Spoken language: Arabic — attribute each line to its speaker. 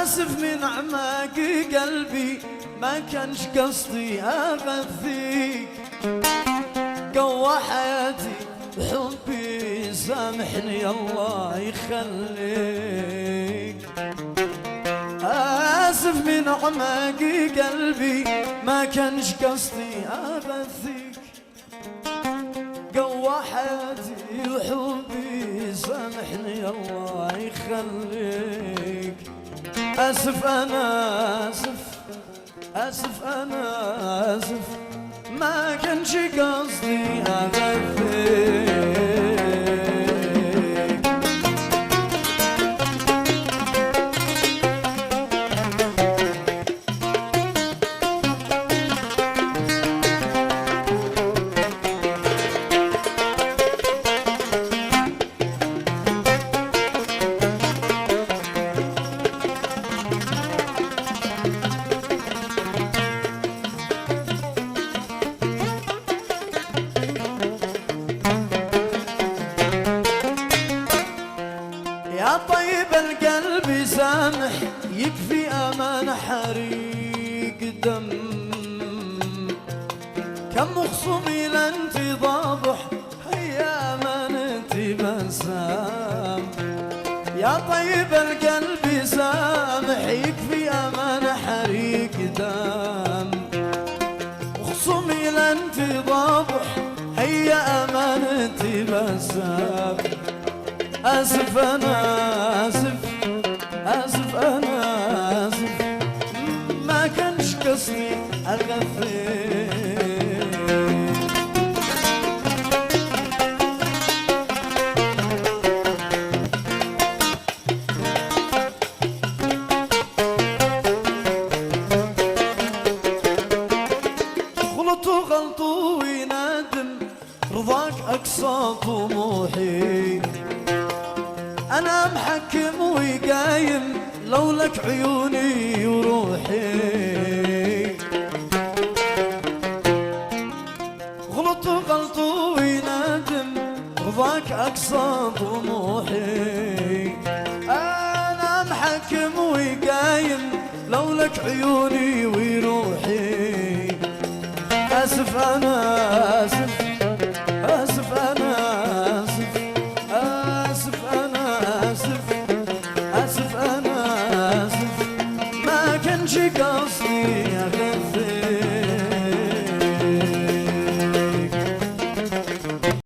Speaker 1: آسف من أعماق قلبي ما كانش قصدي أغثيك، قوى حياتي بحبي سامحني الله يخليك. آسف من أعماق قلبي ما كانش قصدي أغثيك، قوى حياتي وحبي سامحني الله يخليك. آسف أنا آسف، آسف أنا آسف ما كانش قصدي أغثيك. يا طيب القلب سامح يكفي أمان حريق دم، كم خصومي لانت ضابح هيا أمانتي بسام. يا طيب القلب سامح يكفي أمان حريق دم، خصومي لانت ضابح هيا أمانتي بسام. آسف أنا آسف، آسف أنا آسف ما كانش قصدي أغثيك. غلطوا غلطوا وينادم رضاك أقصى طموحي، أنا محكم وقايم لولك عيوني وروحي. غلطوا غلطوا وينادم رضاك أقصى طموحي، أنا محكم وقايم لولك عيوني وروحي. آسف أنا آسف،